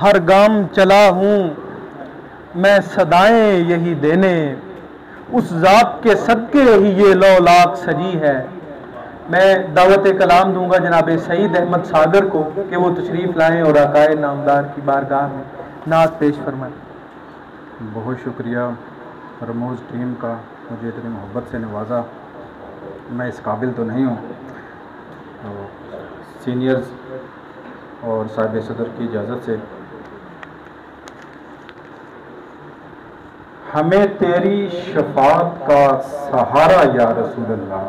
ہر گام چلا ہوں میں صدائیں یہی دینے، اس ذات کے صدقے ہی یہ لولاک سجی ہے۔ میں دعوت کلام دوں گا جناب سعید احمد ساگر کو کہ وہ تشریف لائیں اور آقائے نامدار کی بارگاہ میں نعت پیش فرمائیں۔ بہت شکریہ رموز ٹیم کا، مجھے اتنی محبت سے نوازا۔ میں اس قابل تو نہیں ہوں، تو سینئرز اور صاحب صدر کی اجازت سے ہمیں تیری شفاعت کا سہارا یا رسول اللہ،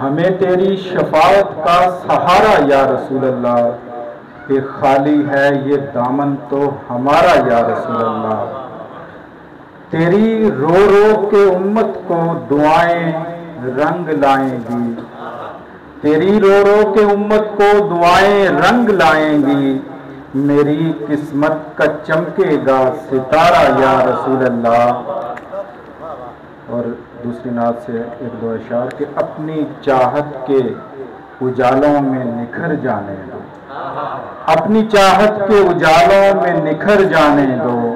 ہمیں تیری شفاعت کا سہارا یا رسول اللہ، کہ خالی ہے یہ دامن تو ہمارا یا رسول اللہ۔ تیری رو رو کے امت کو دعائیں رنگ لائیں گی، تیری رو رو کے امت کو دعائیں رنگ لائیں گی، میری قسمت کا چمکے گا ستارہ یا رسول اللہ۔ اور دوسری نعت سے ایک دو اشعار کہ اپنی چاہت کے اجالوں میں نکھر جانے دو، اپنی چاہت کے اجالوں میں نکھر جانے دو،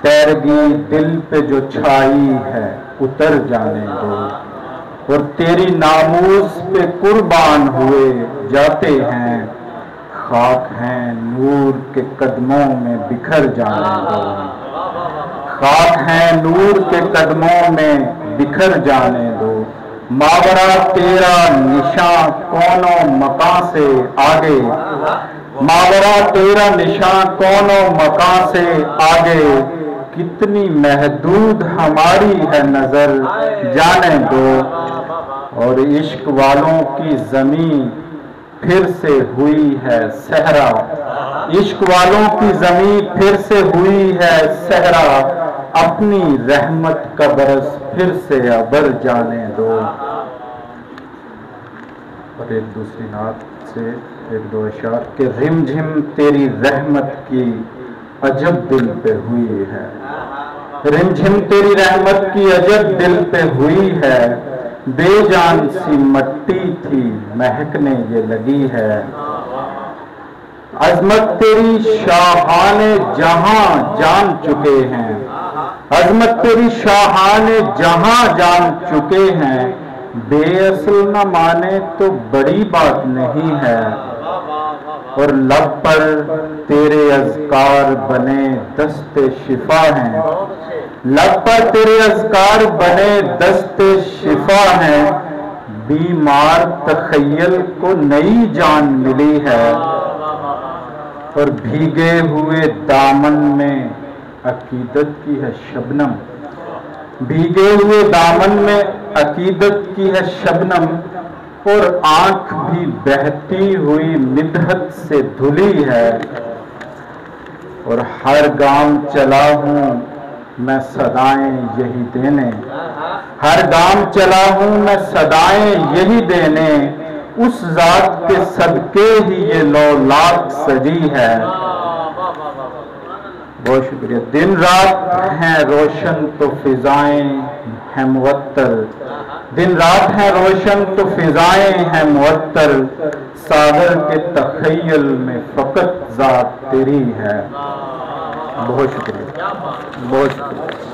تیرگی دل پہ جو چھائی ہے اتر جانے دو، اور تیری ناموس پہ قربان ہوئے جاتے ہیں، خاک ہیں نور کے قدموں میں بکھر جانے دو، خاک ہیں نور کے قدموں میں بکھر جانے دو، ماورا تیرا نشاں کون و مکاں سے آگے، ماورا تیرا نشاں کون و مکاں سے آگے، کتنی محدود ہماری ہے نظر جانے دو، اور عشق والوں کی زمین پھر سے ہوئی ہے صحرا، عشق والوں کی زمین پھر سے ہوئی ہے صحرا، اپنی رحمت کا برس پھر سے ابر جانے دو۔ اور ایک دوسری نعت سے ایک دو اشعار کہ رم جھم تیری رحمت کی عجب دل پہ ہوئی ہے، رم جھم تیری رحمت کی عجب دل پہ ہوئی ہے، بے جان سی مٹی تھی مہکنے یہ لگی ہے، عظمت تیری شاہان جہاں جان چکے ہیں، عظمت تیری شاہان جہاں جان چکے ہیں، بے اصل نہ مانے تو بڑی بات نہیں ہے، اور لب پر تیرے اذکار بنے دست شفا ہیں، لب پر تیرے اذکار بنے دست شفا ہیں، بیمار تخیل کو نئی جان ملی ہے، اور بھیگے ہوئے دامن میں عقیدت کی ہے شبنم، بھیگے ہوئے دامن میں عقیدت کی ہے شبنم، اور آنکھ بھی بہتی ہوئی مدحت سے دھلی ہے، اور ہر گام چلا ہوں میں صدائیں یہی دینے، ہر گام چلا ہوں میں صدائیں یہی دینے، اس ذات کے صدقے ہی یہ لولاک سجی ہے۔ بہت شکریہ۔ دن رات ہیں روشن تو فضائیں ہیں معطر، دن رات ہیں روشن تو فضائیں ہیں معطر، ساغر کے تخیل میں فقط ذات تیری ہے۔ بہت شکریہ، بہت شکریہ۔